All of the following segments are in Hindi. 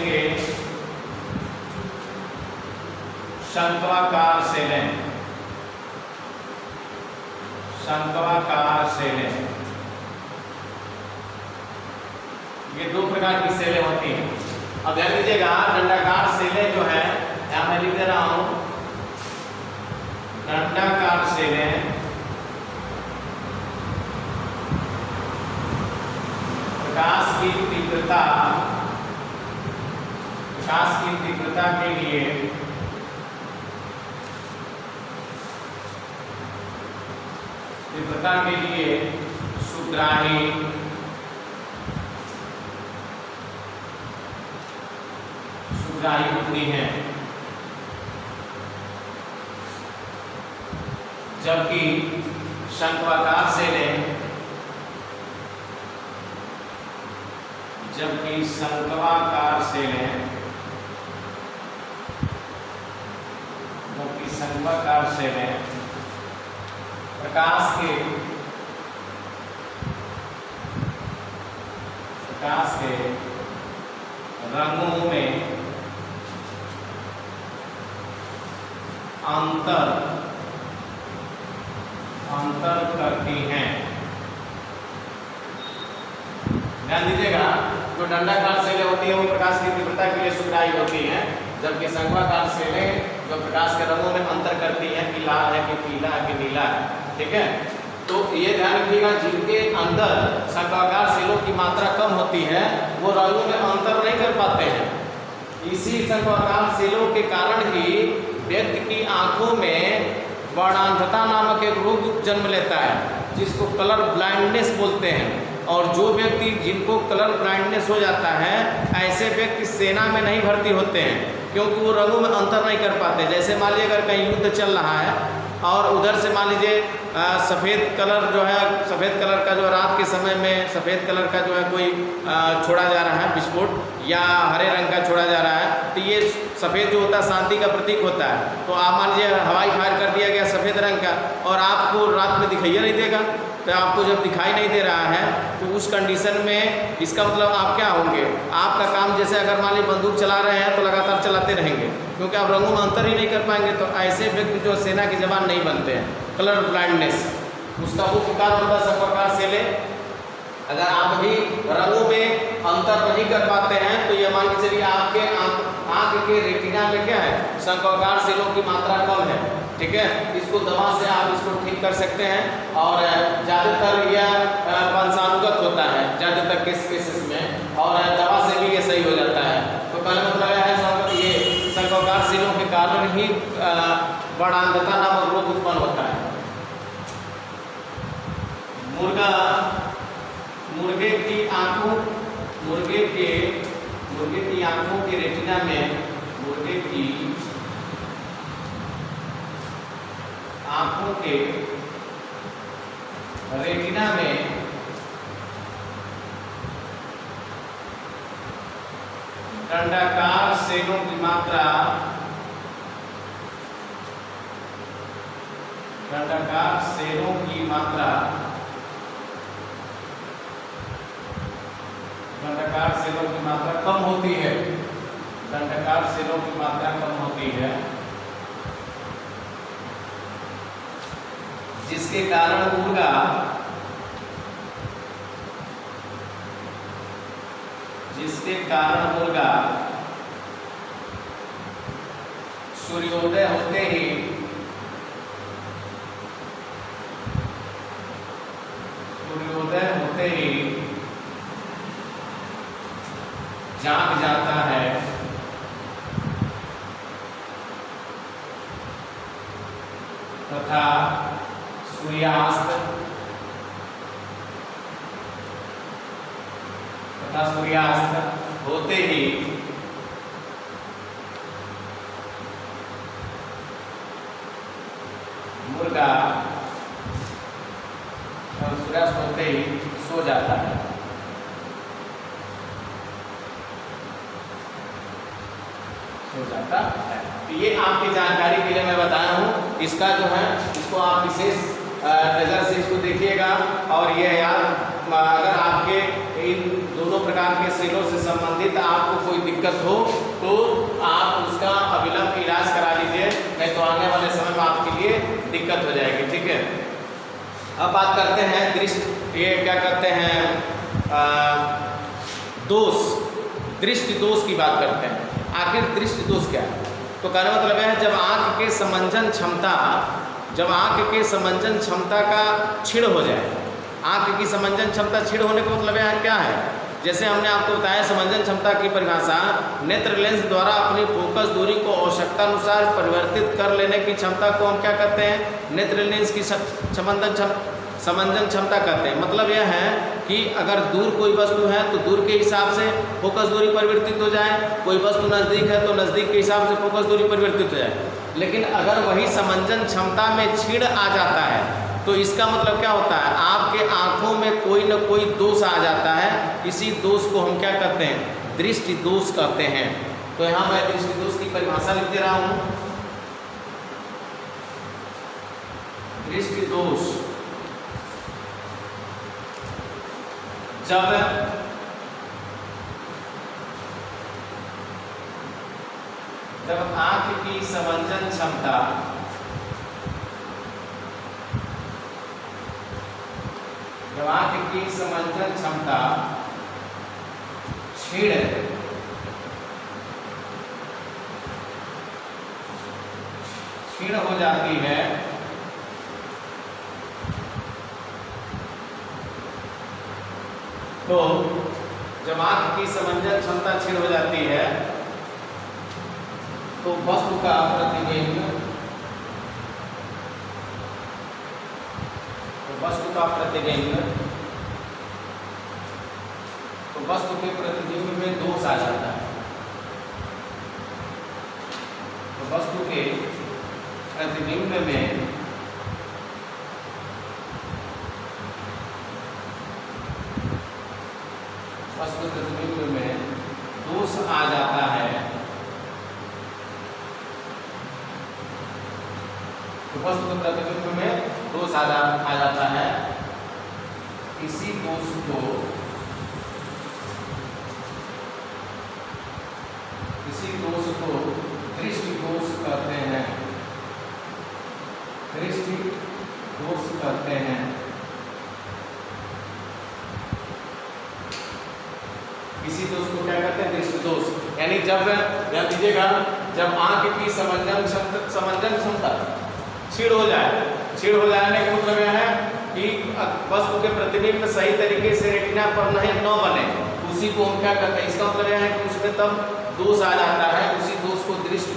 के शंक्वाकार सेलें, शंक्वाकार सेलें, ये दो प्रकार की सेलें होती हैं। अब ध्यान दीजिएगा, दंडाकार सेलें जो है, यहां मैं लिख दे रहा हूं, दंडाकार सेलें प्रकाश की तीव्रता के लिए सुग्राही होती हैं, जबकि शंक्वाकार सेलें प्रकाश के रंगों में अंतर करती हैं। ध्यान दीजिएगा, जो दंडाकार सेलें होती है वो प्रकाश की तीव्रता के लिए सुग्राही होती हैं, जबकि शंक्वाकार सेलें जो प्रकाश के रंगों में अंतर करती हैं कि लाल है कि पीला है कि नीला है। ठीक है, तो ये ध्यान रखिएगा, जिनके अंदर शंक्वाकार सेलों की मात्रा कम होती है वो रंगों में अंतर नहीं कर पाते हैं। इसी शंक्वाकार सेलों के कारण ही व्यक्ति की आंखों में वर्णांधता नामक एक रोग जन्म लेता है, जिसको कलर ब्लाइंडनेस बोलते हैं। और जो व्यक्ति जिनको कलर ब्लाइंडनेस हो जाता है, ऐसे व्यक्ति सेना में नहीं भर्ती होते हैं, क्योंकि वो रंगों में अंतर नहीं कर पाते। जैसे मान लीजिए अगर कहीं युद्ध चल रहा है और उधर से मान लीजिए सफ़ेद कलर जो है, सफ़ेद कलर का जो रात के समय में सफ़ेद कलर का जो है कोई छोड़ा जा रहा है विस्फोट, या हरे रंग का छोड़ा जा रहा है, तो ये सफ़ेद जो होता है शांति का प्रतीक होता है। तो आप मान लीजिए हवाई फायर कर दिया गया सफ़ेद रंग का और आपको रात में दिखाई नहीं देगा, तो आपको जब दिखाई नहीं दे रहा है तो उस कंडीशन में इसका मतलब आप क्या होंगे, आपका काम जैसे अगर मान लीजिए बंदूक चला रहे हैं तो लगातार चलाते रहेंगे, क्योंकि आप रंगों में अंतर ही नहीं कर पाएंगे। तो ऐसे व्यक्ति जो सेना के जवान नहीं बनते हैं। कलर ब्लाइंडनेस उसका मुख्य कारण होता है शंक्वाकार सेलें। अगर आप भी रंगों में अंतर नहीं कर पाते हैं तो ये मान के चलिए आपके आँख के रेटिना में क्या है, शंक्वाकार सेलों की मात्रा कम है। ठीक है, इसको दवा से आप इसको ठीक कर सकते हैं, और ज़्यादातर यह वंशानुगत होता है ज़्यादातर केसेस में, और दवा से भी ये सही हो जाता है। तो कहने मतलब है ये शंक्वाकार सेलों के कारण ही वर्णांधता नामक रोग उत्पन्न होता है। मुर्गे की आंखों के रेटिना में, मुर्गे की आंखों के रेटिना में दंडाकार सेलों की मात्रा कम होती है। दंडाकार सेलों की मात्रा कम होती है, जिसके कारण मुर्गा सूर्योदय होते ही जाग जाता है तथा सूर्यास्त होते ही मुर्गा सूर्यास्त होते ही सो जाता है। तो ये आपकी जानकारी के लिए मैं बताया हूँ। इसका जो है इसको आप विशेष नज़र से इसको देखिएगा, और ये याद अगर आपके इन दोनों दोनों प्रकार के सेलों से संबंधित आपको कोई दिक्कत हो तो आप उसका अविलंब इलाज करा लीजिए, नहीं तो आने वाले समय में आपके लिए दिक्कत हो जाएगी। ठीक है, अब बात करते हैं दृष्टि, ये क्या कहते हैं, दोष, दृष्टि दोष की बात करते हैं। आखिर दृष्टि दोष क्या है? तो कहने मतलब है जब आँख के समंजन क्षमता, जब आँख के समंजन क्षमता का क्षीण हो जाए। आँख की समंजन क्षमता क्षीण होने का मतलब है क्या है? जैसे हमने आपको बताया समंजन क्षमता की परिभाषा, नेत्र लेंस द्वारा अपनी फोकस दूरी को आवश्यकता अनुसार परिवर्तित कर लेने की क्षमता को हम क्या कहते हैं? नेत्र लेंस की समंजन क्षमता कहते हैं। मतलब यह है कि अगर दूर कोई वस्तु है तो दूर के हिसाब से फोकस दूरी परिवर्तित हो जाए, कोई वस्तु नज़दीक है तो नज़दीक के हिसाब से फोकस दूरी परिवर्तित हो जाए। लेकिन अगर वही समंजन क्षमता में क्षीण आ जाता है तो इसका मतलब क्या होता है? आपके आँखों में कोई न कोई दोष आ जाता है। इसी दोष को हम क्या कहते हैं? दृष्टि दोष कहते हैं। तो यहाँ मैं दृष्टि दोष की परिभाषा लिख दे रहा हूँ। दृष्टि दोष जब आँख की समंजन क्षमता क्षीण हो जाती है तो जब आँख की समंजन क्षमता क्षीण हो जाती है तो वस्तु का प्रतिबिंब तो वस्तु के प्रतिबिंब में दोष आ जाता है। तो वस्तु के प्रतिबिंब में दोष आ जाता है। तो वस्तु के प्रतिबिंब में दोष आ जाता है। इसी दोष को दृष्टि दोष कहते हैं। दृष्टि दोष कहते हैं। इसी दोष को क्या कहते हैं? दृष्टि दोष। यानी जब ध्यान दीजिएगा, जब आँख की समंजन क्षमता क्षीण हो जाने का मतलब यह है कि वस्तु के प्रतिबिंब सही तरीके से रेटिना पर न बने, उसी को हम क्या कहते हैं? इसका मतलब यह है कि उसमें तब दोष आ जाता है। उसी दोष को दृष्टि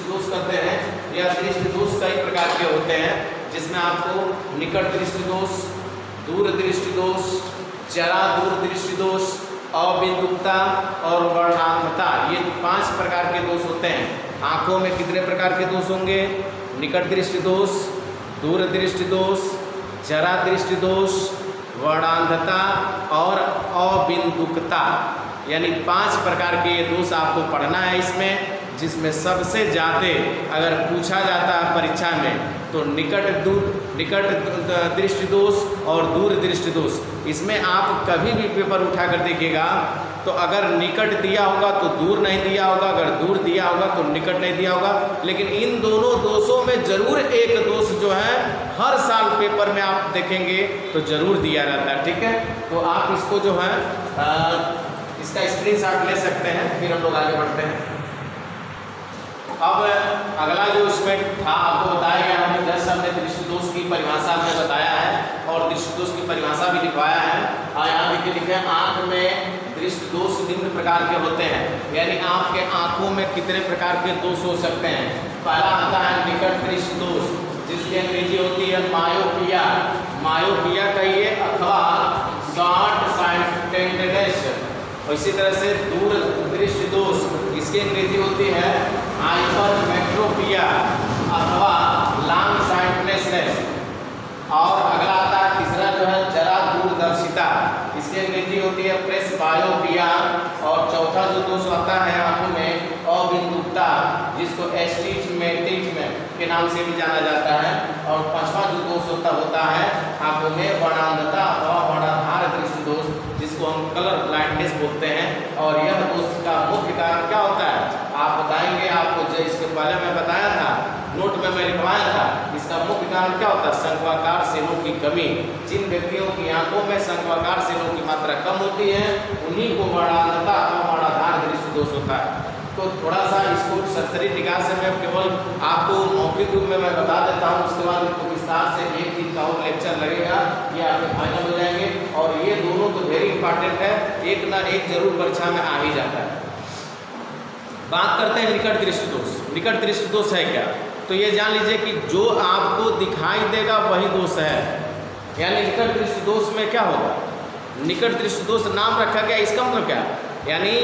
दोष कहते हैं। या दृष्टि दोष कई प्रकार के होते हैं, जिसमें आपको निकट दृष्टि दोष, दूर दृष्टि दोष, जरा दूर दृष्टि दोष, अबिंदुकता और वर्णांधता, ये 5 प्रकार के दोष होते हैं। आँखों में कितने प्रकार के दोष होंगे? निकट दृष्टि दोष, दूर दृष्टि दोष, जरा दृष्टि दोष, वर्णांधता और अबिंदुकता, यानी 5 प्रकार के ये दोष आपको पढ़ना है इसमें। जिसमें सबसे ज़्यादा अगर पूछा जाता है परीक्षा में तो निकट दृष्टि दोष और दूर दृष्टि दोष। इसमें आप कभी भी पेपर उठा कर देखिएगा तो अगर निकट दिया होगा तो दूर नहीं दिया होगा, अगर दूर दिया होगा तो निकट नहीं दिया होगा। लेकिन इन दोनों दोषों में जरूर एक दोष जो है हर साल पेपर में आप देखेंगे तो जरूर दिया रहता है। ठीक है, तो आप इसको जो है इसका स्क्रीनशॉट ले सकते हैं। फिर हम लोग आगे बढ़ते हैं। अब अगला जो इसमें था आपको बताया गया, हमने जैसे हमने दृष्टि दोष की परिभाषा हमने बताया है और दृष्टि दोष की परिभाषा भी लिखवाया है। यहाँ लिखे आँख में दृष्टि दोष निम्न प्रकार के होते हैं, यानी आपके आँखों में कितने प्रकार के दोष हो सकते हैं। पहला आता है निकट दृष्टि दोष, जिसकी अंग्रेजी होती है मायोपिया। मायोपिया कहिए अथवा शॉर्ट साइटेडनेस। इसी तरह से दूर दृष्टि दोष, इसकी अंग्रेजी होती है हाइपरमेट्रोपिया अथवा लॉन्ग साइटनेसनेस। और अगला आता है तीसरा जो है जरा दूरदर्शिता, इसकी अंग्रेजी होती है प्रेसबायोपिया। और चौथा जो दोष आता है आंखों में अबिंदुकता, जिसको एस्टिग्मेटिज्म के नाम से भी जाना जाता है। और पांचवा जो दोष होता है आंखों में वर्णांधता अथवा वर्णाधार दृष्टि दोष, जिसको हम कारण क्या होता है? संघवाकार सेलों की कमी। जिन व्यक्तियों की आंखों में संघवाकार सेलों की मात्रा कम होती है उन्हीं को वर्णांधता अथवा वर्णाधार दृष्टि दोष होता है। तो थोड़ा सा इसको सरसरी निगाह से मैं केवल आपको मौखिक रूप में मैं बता देता हूँ, उसके बाद इनको विस्तार से एक दिन का और लेक्चर लगेगा, ये आपके फाइनल हो जाएंगे। और ये दोनों तो वेरी इंपॉर्टेंट है, एक ना एक जरूर परीक्षा में आ ही जाता है। बात करते हैं निकट दृष्टि दोष। निकट दृष्टि दोष है क्या? तो ये जान लीजिए कि जो आपको दिखाई देगा वही दोष है। यानी निकट दृष्टि दोष में क्या होगा? निकट दृष्टि दोष नाम रखा गया, इसका मतलब क्या? यानी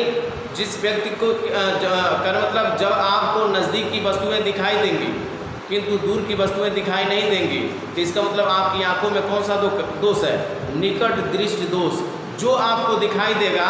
जिस व्यक्ति को मतलब जब आपको नज़दीक की वस्तुएं दिखाई देंगी किंतु दूर की वस्तुएं दिखाई नहीं देंगी, तो इसका मतलब आपकी आंखों में कौन सा दोष है? निकट दृष्टि दोष। जो आपको दिखाई देगा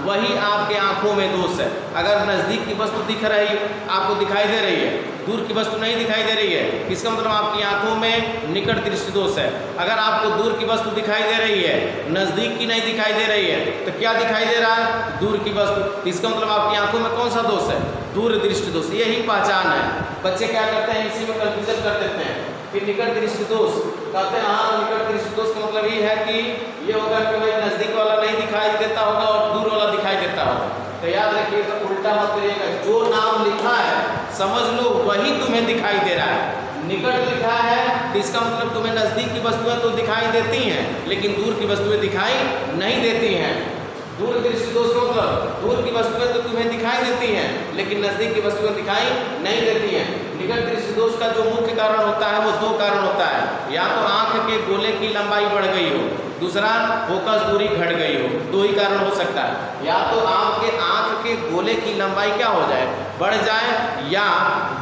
वही आपके आंखों में दोष है। अगर नज़दीक की वस्तु दिख रही आपको दिखाई दे रही है, दूर की वस्तु नहीं दिखाई दे रही है, इसका मतलब आपकी आंखों में निकट दृष्टि दोष है। अगर आपको दूर की वस्तु दिखाई दे रही है, नज़दीक की नहीं दिखाई दे रही है, तो क्या दिखाई दे रहा है? दूर की वस्तु। इसका मतलब आपकी आंखों में कौन सा दोष है? दूर दृष्टि दोष। यही पहचान है। बच्चे क्या करते हैं, इसी में कंफ्यूजन कर देते हैं कि निकट दृष्टि दोष कहते हैं। हाँ, निकट दृष्टि दोष का मतलब ये है कि ये होगा कि भाई नज़दीक वाला नहीं दिखाई देता होगा और दूर वाला दिखाई देता होगा। तो याद रखिएगा, उल्टा मत करिएगा। जो नाम लिखा है समझ लो वही तुम्हें दिखाई दे रहा है। निकट लिखा है तो इसका मतलब तुम्हें नज़दीक की वस्तुएं तो दिखाई देती हैं लेकिन दूर की वस्तुएं दिखाई नहीं देती हैं। दूर दृष्टि दोष का मतलब दूर की वस्तुएं तो तुम्हें दिखाई देती हैं लेकिन नज़दीक की वस्तुएं दिखाई नहीं देती हैं। निकट दृष्टि दोष का जो मुख्य कारण होता है वो दो कारण होता है। या तो आंख के गोले की लंबाई बढ़ गई हो, दूसरा फोकस दूरी घट गई हो। दो ही कारण हो सकता है। या तो आपके आंख के गोले की लंबाई क्या हो जाए? बढ़ जाए, या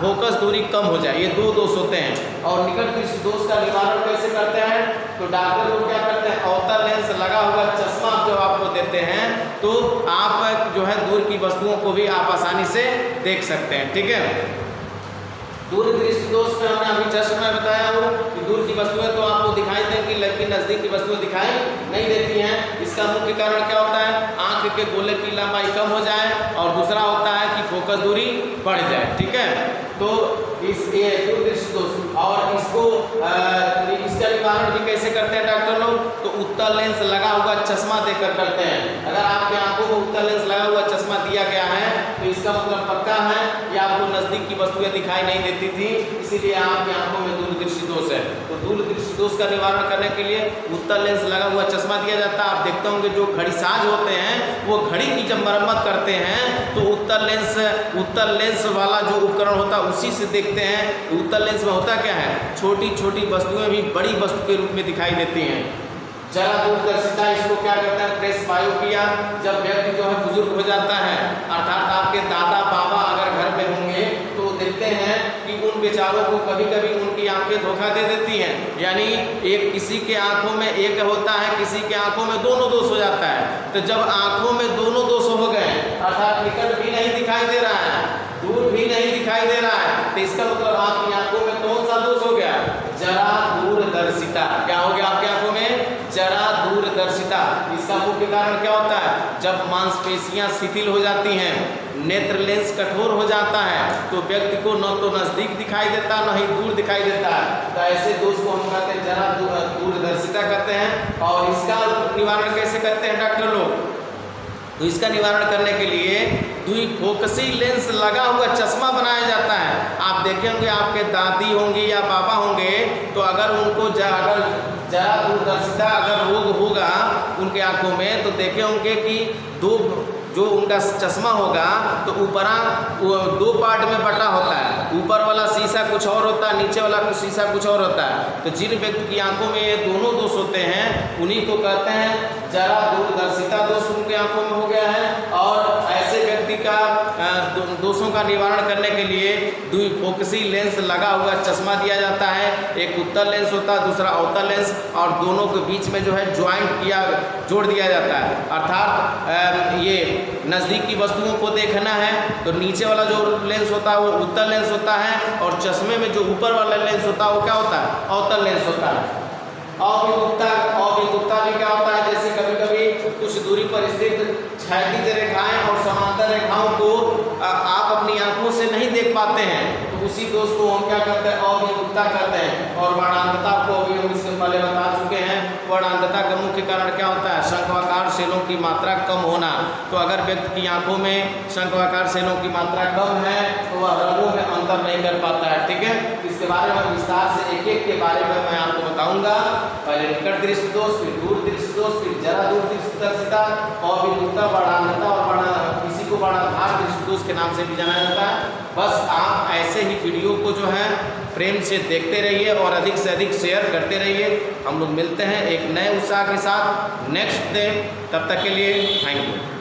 फोकस दूरी कम हो जाए। ये दो दोष होते हैं। और निकट दृष्टि दोष का निवारण कैसे करते हैं? तो डॉक्टर लोग क्या करते हैं, अवतल लेंस लगा हुआ चश्मा जब आपको देते हैं तो आप जो है दूर की वस्तुओं को भी आप आसानी से देख सकते हैं। ठीक है। दूर दृष्टि दोष में हमने अभी जस्ट में बताया हो कि दूर की वस्तुएं तो आपको दिखाई देंगी लेकिन नज़दीक की वस्तुएं दिखाई नहीं देती हैं। इसका मुख्य कारण क्या होता है? आंख के गोले की लंबाई कम हो जाए, और दूसरा होता है कि फोकस दूरी बढ़ जाए। ठीक है। तो ये दूर दृष्टि दोष, और इसको इसका निवारण भी कैसे करते हैं डॉक्टर लोग? तो उत्तल लेंस लगा हुआ चश्मा देकर करते हैं। अगर आपके आंखों को उत्तल लेंस लगा हुआ चश्मा दिया गया है तो इसका मतलब पक्का है कि आपको नज़दीक की वस्तुएं दिखाई नहीं देती थी, इसीलिए आपकी आंखों में दूर दृष्टि दोष है। तो दूर दृष्टि दोष का निवारण करने के लिए उत्तल लेंस लगा हुआ चश्मा दिया जाता है। आप देखते होंगे जो घड़ीसाज होते हैं वो घड़ी की जब मरम्मत करते हैं तो उत्तल लेंस वाला जो उपकरण होता है उसी से देखते हैं। उत्तल लेंस में होता क्या है? छोटी छोटी वस्तुएं भी बड़ी वस्तु के रूप में दिखाई देती हैं। जरा दूरदर्शिता इसको क्या कहते हैं? प्रेसबायोपिया। जब व्यक्ति जो है बुजुर्ग हो जाता है, अर्थात आपके दादा बाबा अगर घर में होंगे तो देखते हैं कि उन बेचारों को कभी कभी उनकी आंखें धोखा दे देती हैं। यानी एक किसी के आंखों में एक होता है, किसी के आंखों में दोनों दोष हो जाता है। तो जब आंखों में दोनों दोष हो गए, अर्थात निकट भी नहीं दिखाई दे रहा है, दूर भी नहीं दिखाई दे रहा है, तो इसका मतलब आपकी आंखों में कौन सा दोष हो गया? जरा दूरदर्शिता। क्या हो गया आपकी आंखों में? जरा दूरदर्शिता। इसका मुख्य कारण क्या होता है? जब मांसपेशियां शिथिल हो जाती हैं, नेत्र लेंस कठोर हो जाता है तो व्यक्ति को न तो नज़दीक दिखाई देता न ही दूर दिखाई देता है। तो ऐसे दोष को हम कहते हैं जरा दूरदर्शिता कहते हैं। और इसका निवारण कैसे करते हैं डॉक्टर लोग? तो इसका निवारण करने के लिए द्विफोकसी लेंस लगा हुआ चश्मा बनाया जाता है। आप देखे होंगे आपके दादी होंगी या बाबा होंगे तो अगर उनको जरा दूरदर्शिता अगर रोग होगा उनके आंखों में तो देखे होंगे कि जो उनका चश्मा होगा तो ऊपरा दो पार्ट में बटा होता है। ऊपर वाला शीशा कुछ और होता है, नीचे वाला शीशा कुछ और होता है। तो जिन व्यक्ति की आंखों में ये दोनों दोष होते हैं उन्हीं को कहते हैं जरा दूरदर्शिता दोष उनके आंखों में हो गया है। और ऐसे व्यक्ति का दोषों का निवारण करने के लिए द्विफोकसी लेंस लगा हुआ चश्मा दिया जाता है। एक उत्तल लेंस होता है, दूसरा अवतल लेंस, और दोनों के बीच में जो है जोड़ दिया जाता है। अर्थात ये नज़दीक की वस्तुओं को देखना है तो नीचे वाला जो लेंस होता है वो उत्तल लेंस होता है, और चश्मे में जो ऊपर वाला लेंस होता है वो क्या होता है? अवतल लेंस होता है। अभिमुखता भी क्या होता है? जैसे कभी कभी कुछ दूरी पर स्थित क्षैतिज रेखाएं और समांतर रेखाओं को आप अपनी आंखों से नहीं देख पाते हैं तो उसी दोष को हम क्या करते हैं, अभिमुखता करते हैं। और वर्णांधता को अभी हम इससे पहले बता चुके हैं। वर्णांधता का मुख्य कारण क्या होता है, शंक्वाकार सेलों की मात्रा कम होना। तो अगर व्यक्ति की आंखों में शंक्वाकार सेलों की मात्रा कम है तो वह रंगों में अंतर नहीं कर पाता है। ठीक है, इसके बारे में विस्तार से एक एक के बारे में मैं आपको बताऊंगा। पहले निकट दृष्टि दोष, फिर दूर दृष्टि दोष, फिर जरा दूर दृष्टिदर्शिता, अभिमुखता, वर्णांधता और किसी को वर्णाधार दृष्टि दोष के नाम से भी जाना जाता है। बस आप ऐसे ही वीडियो को जो है प्रेम से देखते रहिए और अधिक से अधिक शेयर करते रहिए। हम लोग मिलते हैं एक नए उत्साह के साथ नेक्स्ट डे। तब तक के लिए थैंक यू।